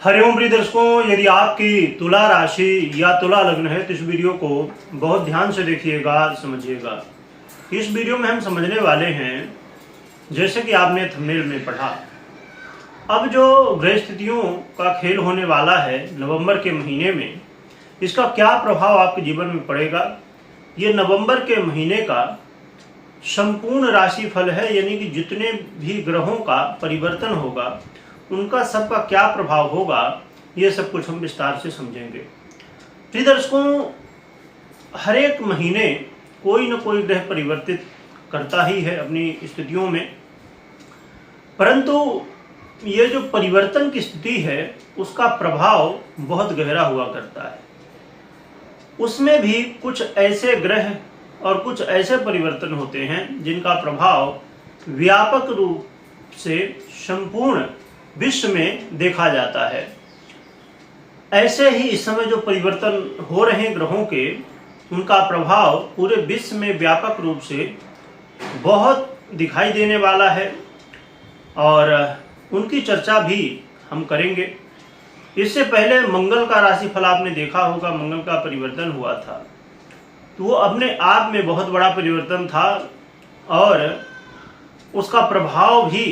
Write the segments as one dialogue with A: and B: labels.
A: हरिओम प्रिय दर्शकों, यदि आपकी तुला राशि या तुला लग्न है तो इस वीडियो को बहुत ध्यान से देखिएगा, समझिएगा। इस वीडियो में हम समझने वाले हैं, जैसे कि आपने थंबनेल में पढ़ा, अब जो ग्रह स्थितियों का खेल होने वाला है नवंबर के महीने में, इसका क्या प्रभाव आपके जीवन में पड़ेगा। ये नवंबर के महीने का संपूर्ण राशि फल है, यानी कि जितने भी ग्रहों का परिवर्तन होगा उनका सबका क्या प्रभाव होगा, ये सब कुछ हम विस्तार से समझेंगे। प्रिय दर्शकों, हर एक महीने कोई न कोई ग्रह परिवर्तित करता ही है अपनी स्थितियों में, परंतु ये जो परिवर्तन की स्थिति है उसका प्रभाव बहुत गहरा हुआ करता है। उसमें भी कुछ ऐसे ग्रह और कुछ ऐसे परिवर्तन होते हैं जिनका प्रभाव व्यापक रूप से संपूर्ण विश्व में देखा जाता है। ऐसे ही इस समय जो परिवर्तन हो रहे हैं ग्रहों के, उनका प्रभाव पूरे विश्व में व्यापक रूप से बहुत दिखाई देने वाला है और उनकी चर्चा भी हम करेंगे। इससे पहले मंगल का राशिफल आपने देखा होगा, मंगल का परिवर्तन हुआ था, तो वो अपने आप में बहुत बड़ा परिवर्तन था और उसका प्रभाव भी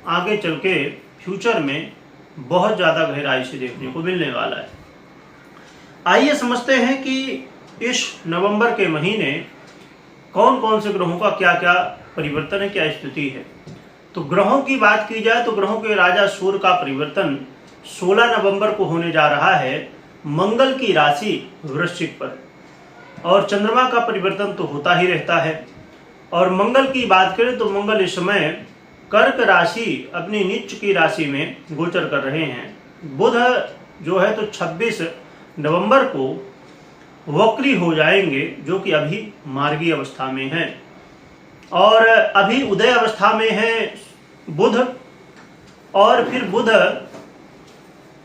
A: आगे चल के फ्यूचर में बहुत ज़्यादा गहराई से देखने को मिलने वाला है। आइए समझते हैं कि इस नवंबर के महीने कौन कौन से ग्रहों का क्या क्या परिवर्तन है, क्या स्थिति है। तो ग्रहों की बात की जाए तो ग्रहों के राजा सूर्य का परिवर्तन 16 नवंबर को होने जा रहा है मंगल की राशि वृश्चिक पर, और चंद्रमा का परिवर्तन तो होता ही रहता है। और मंगल की बात करें तो मंगल इस समय कर्क राशि अपनी नीच की राशि में गोचर कर रहे हैं। बुध जो है तो 26 नवंबर को वक्री हो जाएंगे, जो कि अभी मार्गी अवस्था में है, और अभी उदय अवस्था में है बुध, और फिर बुध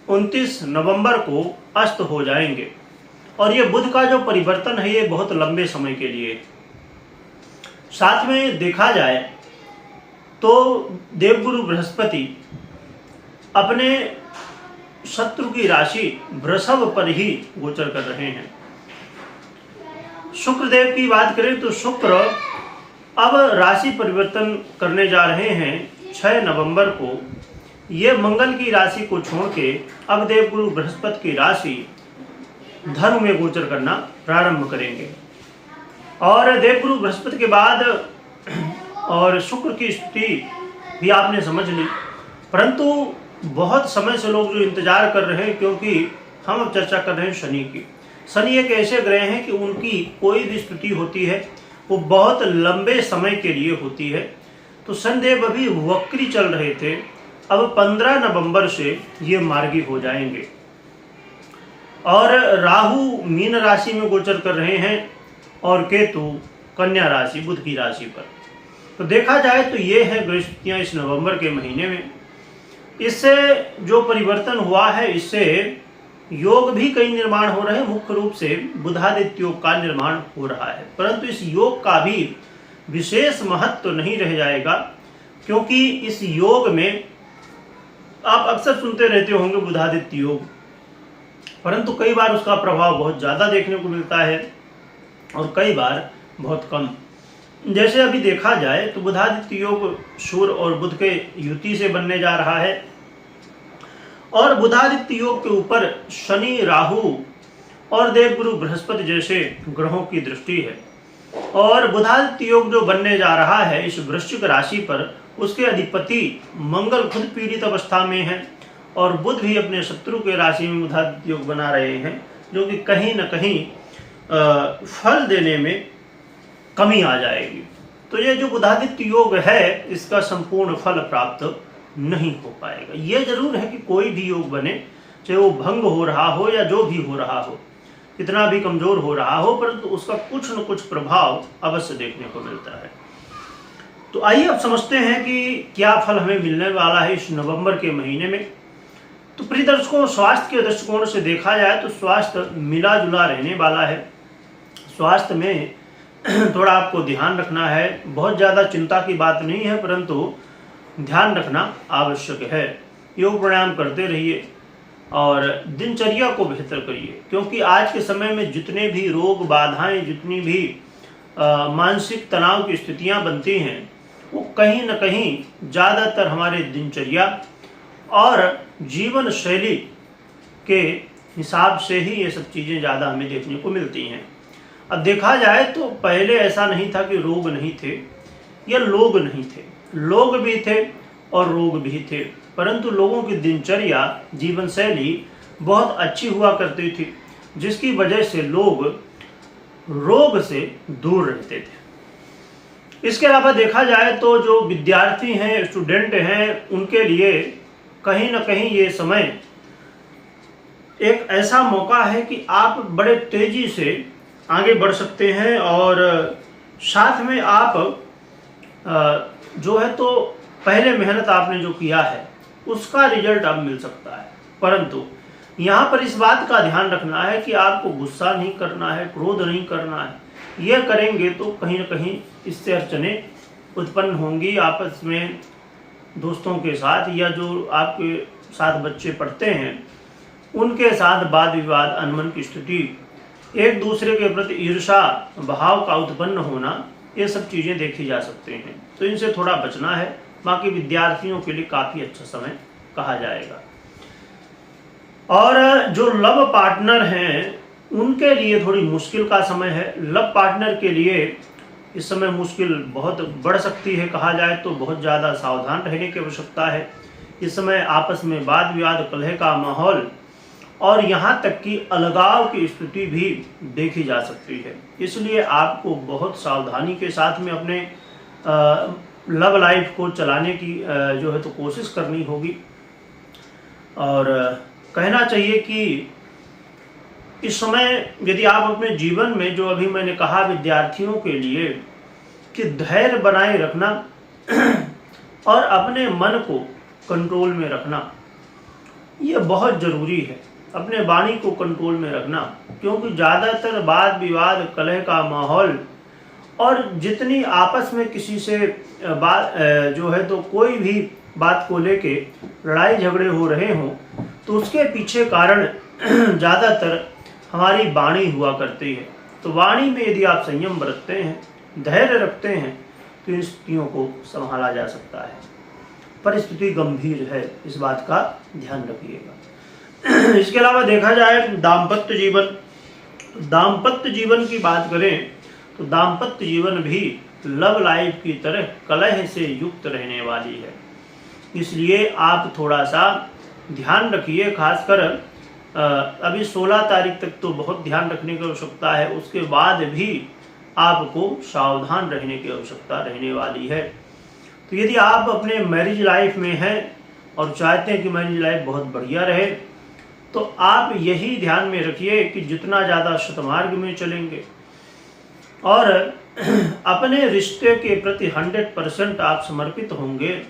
A: 29 नवंबर को अस्त हो जाएंगे। और ये बुध का जो परिवर्तन है ये बहुत लंबे समय के लिए। साथ में देखा जाए तो देवगुरु बृहस्पति अपने शत्रु की राशि वृषभ पर ही गोचर कर रहे हैं। शुक्रदेव की बात करें तो शुक्र अब राशि परिवर्तन करने जा रहे हैं 6 नवंबर को। ये मंगल की राशि को छोड़ के अब देवगुरु बृहस्पति की राशि धनु में गोचर करना प्रारंभ करेंगे। और देवगुरु बृहस्पति के बाद और शुक्र की स्थिति भी आपने समझ ली, परंतु बहुत समय से लोग जो इंतजार कर रहे हैं, क्योंकि हम अब चर्चा कर रहे हैं शनि की। शनि एक ऐसे ग्रह हैं कि उनकी कोई भी स्थिति होती है वो बहुत लंबे समय के लिए होती है। तो शनिदेव अभी वक्री चल रहे थे, अब 15 नवंबर से ये मार्गी हो जाएंगे। और राहु मीन राशि में गोचर कर रहे हैं और केतु कन्या राशि बुध की राशि पर। तो देखा जाए तो ये है ग्रहस्थितियाँ इस नवंबर के महीने में। इससे जो परिवर्तन हुआ है, इससे योग भी कई निर्माण हो रहे हैं। मुख्य रूप से बुधादित्य योग का निर्माण हो रहा है, परंतु इस योग का भी विशेष महत्व तो नहीं रह जाएगा, क्योंकि इस योग में आप अक्सर सुनते रहते होंगे बुधादित्य योग, परंतु कई बार उसका प्रभाव बहुत ज़्यादा देखने को मिलता है और कई बार बहुत कम। जैसे अभी देखा जाए तो बुधादित्य योग सूर्य और बुध के युति से बनने जा रहा है, और बुधादित्य योग के ऊपर शनि, राहु और देवगुरु बृहस्पति जैसे ग्रहों की दृष्टि है। और बुधादित्य योग जो बनने जा रहा है इस वृश्चिक राशि पर, उसके अधिपति मंगल खुद पीड़ित अवस्था में है, और बुध भी अपने शत्रु के राशि में बुधादित्य योग बना रहे हैं, जो कि कहीं न कहीं फल देने में कमी आ जाएगी। तो ये जो बुधादित्य योग है इसका संपूर्ण फल प्राप्त नहीं हो पाएगा। ये जरूर है कि कोई भी योग बने, चाहे वो भंग हो रहा हो या जो भी हो रहा हो, कितना भी कमजोर हो रहा हो, परंतु उसका कुछ न कुछ प्रभाव अवश्य देखने को मिलता है। तो आइए अब समझते हैं कि क्या फल हमें मिलने वाला है इस नवंबर के महीने में। तो प्रिय दर्शकों, स्वास्थ्य के दृष्टिकोण से देखा जाए तो स्वास्थ्य मिला जुला रहने वाला है। स्वास्थ्य में थोड़ा आपको ध्यान रखना है, बहुत ज़्यादा चिंता की बात नहीं है, परंतु ध्यान रखना आवश्यक है। योग प्राणायाम करते रहिए और दिनचर्या को बेहतर करिए, क्योंकि आज के समय में जितने भी रोग बाधाएं, जितनी भी मानसिक तनाव की स्थितियां बनती हैं, वो कहीं न कहीं ज़्यादातर हमारे दिनचर्या और जीवन शैली के हिसाब से ही ये सब चीज़ें ज़्यादा हमें देखने को मिलती हैं। अब देखा जाए तो पहले ऐसा नहीं था कि रोग नहीं थे या लोग नहीं थे, लोग भी थे और रोग भी थे, परंतु लोगों की दिनचर्या, जीवन शैली बहुत अच्छी हुआ करती थी, जिसकी वजह से लोग रोग से दूर रहते थे। इसके अलावा देखा जाए तो जो विद्यार्थी हैं, स्टूडेंट हैं, उनके लिए कहीं ना कहीं ये समय एक ऐसा मौका है कि आप बड़े तेजी से आगे बढ़ सकते हैं और साथ में आप जो है तो पहले मेहनत आपने जो किया है उसका रिजल्ट अब मिल सकता है। परंतु यहाँ पर इस बात का ध्यान रखना है कि आपको गुस्सा नहीं करना है, क्रोध नहीं करना है। यह करेंगे तो कहीं ना कहीं इससे अड़चनें उत्पन्न होंगी आपस में, दोस्तों के साथ, या जो आपके साथ बच्चे पढ़ते हैं उनके साथ वाद विवाद, अनमन की स्थिति, एक दूसरे के प्रति ईर्षा भाव का उत्पन्न होना, ये सब चीज़ें देखी जा सकते हैं। तो इनसे थोड़ा बचना है। बाकी विद्यार्थियों के लिए काफ़ी अच्छा समय कहा जाएगा। और जो लव पार्टनर हैं उनके लिए थोड़ी मुश्किल का समय है। लव पार्टनर के लिए इस समय मुश्किल बहुत बढ़ सकती है, कहा जाए तो बहुत ज़्यादा सावधान रहने की आवश्यकता है। इस समय आपस में वाद विवाद, कलह का माहौल और यहाँ तक कि अलगाव की स्थिति भी देखी जा सकती है। इसलिए आपको बहुत सावधानी के साथ में अपने लव लाइफ को चलाने की जो है तो कोशिश करनी होगी। और कहना चाहिए कि इस समय यदि आप अपने जीवन में, जो अभी मैंने कहा विद्यार्थियों के लिए, कि धैर्य बनाए रखना और अपने मन को कंट्रोल में रखना, ये बहुत ज़रूरी है। अपने वाणी को कंट्रोल में रखना, क्योंकि ज़्यादातर वाद विवाद, कलह का माहौल और जितनी आपस में किसी से बात जो है तो कोई भी बात को लेके लड़ाई झगड़े हो रहे हों, तो उसके पीछे कारण ज़्यादातर हमारी वाणी हुआ करती है। तो वाणी में यदि आप संयम बरतते हैं, धैर्य रखते हैं, तो इन स्थितियों को संभाला जा सकता है। परिस्थिति गंभीर है, इस बात का ध्यान रखिएगा। इसके अलावा देखा जाए दाम्पत्य जीवन, दाम्पत्य जीवन की बात करें तो दाम्पत्य जीवन भी लव लाइफ की तरह कलह से युक्त रहने वाली है। इसलिए आप थोड़ा सा ध्यान रखिए। खासकर अभी 16 तारीख तक तो बहुत ध्यान रखने की आवश्यकता है, उसके बाद भी आपको सावधान रहने की आवश्यकता रहने वाली है। तो यदि आप अपने मैरिज लाइफ में हैं और चाहते हैं कि मैरिज लाइफ बहुत बढ़िया रहे, तो आप यही ध्यान में रखिए कि जितना ज़्यादा शतमार्ग में चलेंगे और अपने रिश्ते के प्रति 100% आप समर्पित होंगे,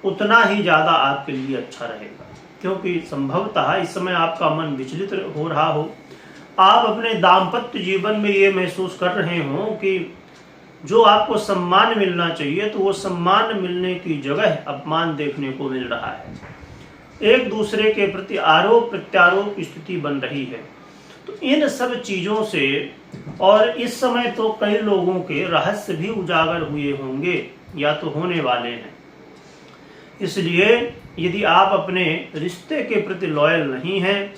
A: उतना ही ज़्यादा आपके लिए अच्छा रहेगा। क्योंकि संभवतः इस समय आपका मन विचलित हो रहा हो, आप अपने दाम्पत्य जीवन में ये महसूस कर रहे हो कि जो आपको सम्मान मिलना चाहिए तो वो सम्मान मिलने की जगह अपमान देखने को मिल रहा है। एक दूसरे के प्रति आरोप प्रत्यारोप की स्थिति बन रही है। तो इन सब चीज़ों से, और इस समय तो कई लोगों के रहस्य भी उजागर हुए होंगे या तो होने वाले हैं। इसलिए यदि आप अपने रिश्ते के प्रति लॉयल नहीं हैं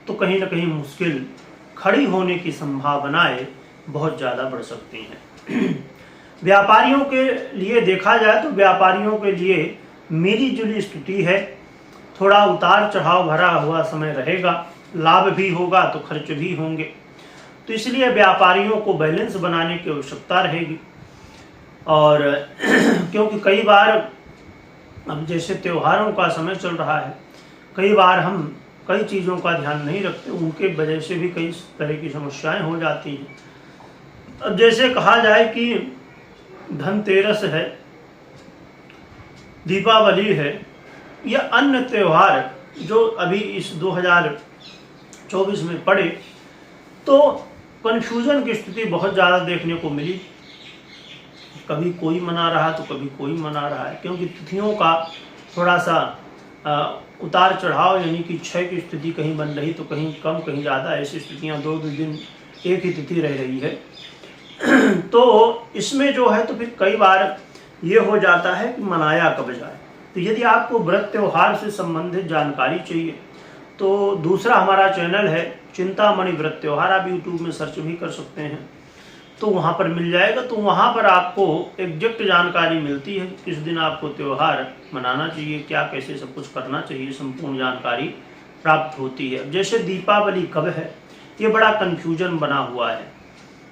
A: तो कहीं ना कहीं मुश्किल खड़ी होने की संभावनाएं बहुत ज़्यादा बढ़ सकती हैं। व्यापारियों के लिए देखा जाए तो व्यापारियों के लिए मिली जुली स्थिति है। थोड़ा उतार चढ़ाव भरा हुआ समय रहेगा, लाभ भी होगा तो खर्च भी होंगे। तो इसलिए व्यापारियों को बैलेंस बनाने की आवश्यकता रहेगी। और क्योंकि कई बार अब जैसे त्योहारों का समय चल रहा है, कई बार हम कई चीज़ों का ध्यान नहीं रखते, उनके वजह से भी कई तरह की समस्याएं हो जाती हैं। अब जैसे कहा जाए कि धनतेरस है, दीपावली है, या अन्य त्यौहार जो अभी इस 2024 में पड़े, तो कन्फ्यूजन की स्थिति बहुत ज़्यादा देखने को मिली। कभी कोई मना रहा तो कभी कोई मना रहा है, क्योंकि तिथियों का थोड़ा सा उतार चढ़ाव यानी कि क्षय की स्थिति कहीं बन रही तो कहीं कम कहीं ज़्यादा, ऐसी स्थितियाँ दो दिन एक ही तिथि रह रही है। तो इसमें जो है तो फिर कई बार ये हो जाता है कि मनाया कब जाए। तो यदि आपको व्रत त्यौहार से संबंधित जानकारी चाहिए तो दूसरा हमारा चैनल है चिंतामणि व्रत त्यौहार, आप यूट्यूब में सर्च भी कर सकते हैं तो वहाँ पर मिल जाएगा। तो वहाँ पर आपको एग्जैक्ट जानकारी मिलती है किस दिन आपको त्यौहार मनाना चाहिए, क्या कैसे सब कुछ करना चाहिए, संपूर्ण जानकारी प्राप्त होती है। जैसे दीपावली कब है ये बड़ा कन्फ्यूजन बना हुआ है,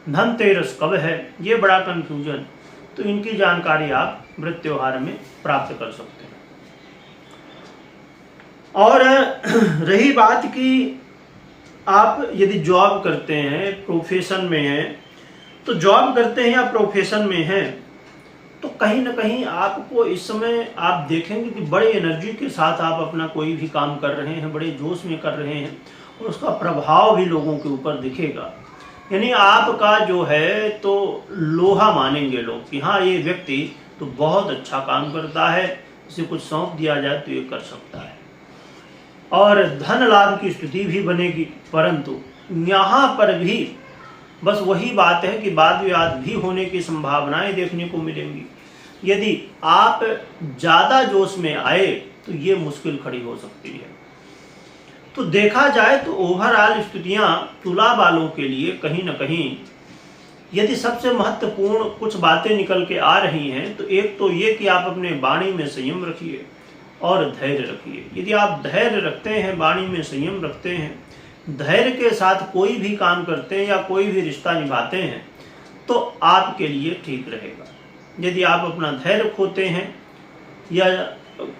A: धनतेरस कब है ये बड़ा कन्फ्यूजन, तो इनकी जानकारी आप व्रत त्यौहार में प्राप्त कर सकते हैं। और रही बात कि आप यदि जॉब करते हैं, प्रोफेशन में हैं, तो जॉब करते हैं या प्रोफेशन में हैं तो कहीं ना कहीं आपको इस समय आप देखेंगे कि बड़े एनर्जी के साथ आप अपना कोई भी काम कर रहे हैं, बड़े जोश में कर रहे हैं और उसका प्रभाव भी लोगों के ऊपर दिखेगा। यानी आपका जो है तो लोहा मानेंगे लोग कि हाँ ये व्यक्ति तो बहुत अच्छा काम करता है, इसे कुछ सौंप दिया जाए तो ये कर सकता है और धन लाभ की स्थिति भी बनेगी। परंतु यहाँ पर भी बस वही बात है कि वाद विवाद भी होने की संभावनाएं देखने को मिलेंगी। यदि आप ज़्यादा जोश में आए तो ये मुश्किल खड़ी हो सकती है। तो देखा जाए तो ओवरऑल स्थितियाँ तुला वालों के लिए कहीं ना कहीं यदि सबसे महत्वपूर्ण कुछ बातें निकल के आ रही हैं तो एक तो ये कि आप अपने वाणी में संयम रखिए और धैर्य रखिए। यदि आप धैर्य रखते हैं, वाणी में संयम रखते हैं, धैर्य के साथ कोई भी काम करते हैं या कोई भी रिश्ता निभाते हैं तो आपके लिए ठीक रहेगा। यदि आप अपना धैर्य खोते हैं या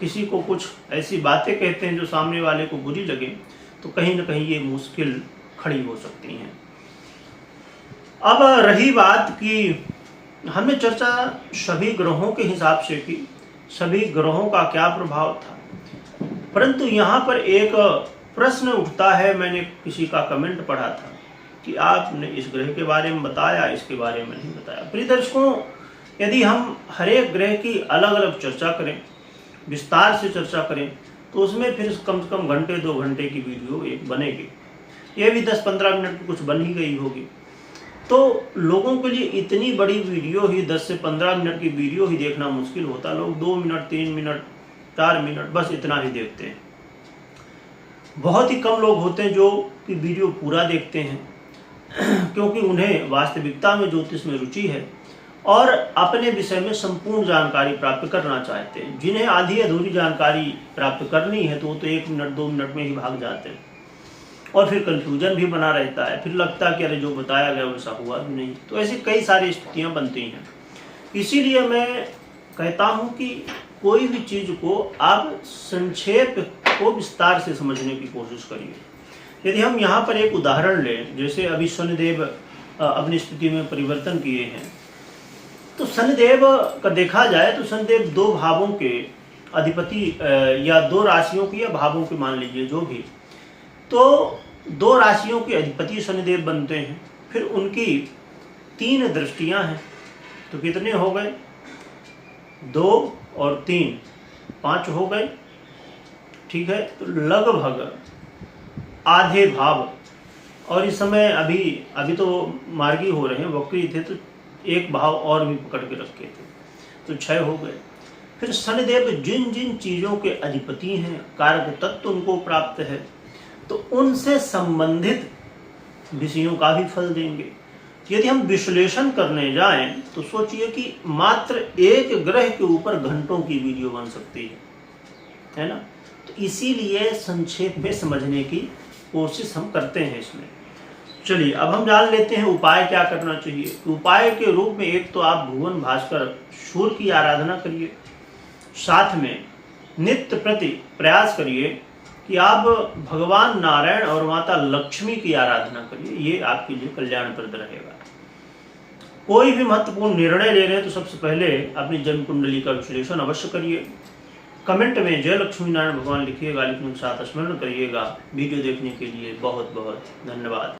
A: किसी को कुछ ऐसी बातें कहते हैं जो सामने वाले को बुरी लगे तो कहीं ना कहीं ये मुश्किल खड़ी हो सकती हैं। अब रही बात कि हमने चर्चा सभी ग्रहों के हिसाब से की, सभी ग्रहों का क्या प्रभाव था, परंतु यहाँ पर एक प्रश्न उठता है। मैंने किसी का कमेंट पढ़ा था कि आपने इस ग्रह के बारे में बताया, इसके बारे में नहीं बताया। प्रिय दर्शकों, यदि हम हर एक ग्रह की अलग अलग चर्चा करें, विस्तार से चर्चा करें तो उसमें फिर कम से कम घंटे 2 घंटे की वीडियो एक बनेगी। ये भी 10-15 मिनट की कुछ बन ही गई होगी। तो लोगों के लिए इतनी बड़ी वीडियो ही 10 से 15 मिनट की वीडियो ही देखना मुश्किल होता। लोग 2 मिनट 3 मिनट 4 मिनट बस इतना ही देखते हैं। बहुत ही कम लोग होते हैं जो कि वीडियो पूरा देखते हैं क्योंकि उन्हें वास्तविकता में ज्योतिष में रुचि है और अपने विषय में संपूर्ण जानकारी प्राप्त करना चाहते हैं। जिन्हें आधी अधूरी जानकारी प्राप्त करनी है तो वो तो 1 मिनट 2 मिनट में ही भाग जाते हैं और फिर कंफ्यूजन भी बना रहता है। फिर लगता है कि अरे जो बताया गया वैसा हुआ भी नहीं। तो ऐसी कई सारी स्थितियाँ बनती हैं। इसीलिए मैं कहता हूँ कि कोई भी चीज़ को आप संक्षेप को विस्तार से समझने की कोशिश करिए। यदि हम यहाँ पर एक उदाहरण लें, जैसे अभी शनिदेव अपनी स्थिति में परिवर्तन किए हैं, तो शनिदेव का देखा जाए तो शनिदेव 2 भावों के अधिपति या 2 राशियों की या भावों के मान लीजिए जो भी, तो 2 राशियों के अधिपति शनिदेव बनते हैं। फिर उनकी 3 दृष्टियां हैं तो कितने हो गए, 2 और 3 5 हो गए। ठीक है, तो लगभग आधे भाव, और इस समय अभी तो मार्गी हो रहे हैं, वक्री थे तो 1 भाव और भी पकड़ के रखे थे तो 6 हो गए। फिर शनिदेव जिन जिन चीज़ों के अधिपति हैं, कारक तत्व उनको प्राप्त है, तो उनसे संबंधित विषयों का भी फल देंगे। यदि हम विश्लेषण करने जाएं तो सोचिए कि मात्र एक ग्रह के ऊपर घंटों की वीडियो बन सकती है ना। तो इसीलिए संक्षेप में समझने की कोशिश हम करते हैं इसमें। चलिए अब हम जान लेते हैं उपाय क्या करना चाहिए। उपाय के रूप में एक तो आप भुवन भास्कर सूर्य की आराधना करिए, साथ में नित्य प्रति प्रयास करिए कि आप भगवान नारायण और माता लक्ष्मी की आराधना करिए। ये आपके लिए कल्याणप्रद रहेगा। कोई भी महत्वपूर्ण निर्णय ले रहे हैं तो सबसे पहले अपनी जन्म कुंडली का विश्लेषण अवश्य करिए। कमेंट में जय लक्ष्मी नारायण भगवान लिखिएगा, लिखने के साथ स्मरण करिएगा। वीडियो देखने के लिए बहुत बहुत धन्यवाद।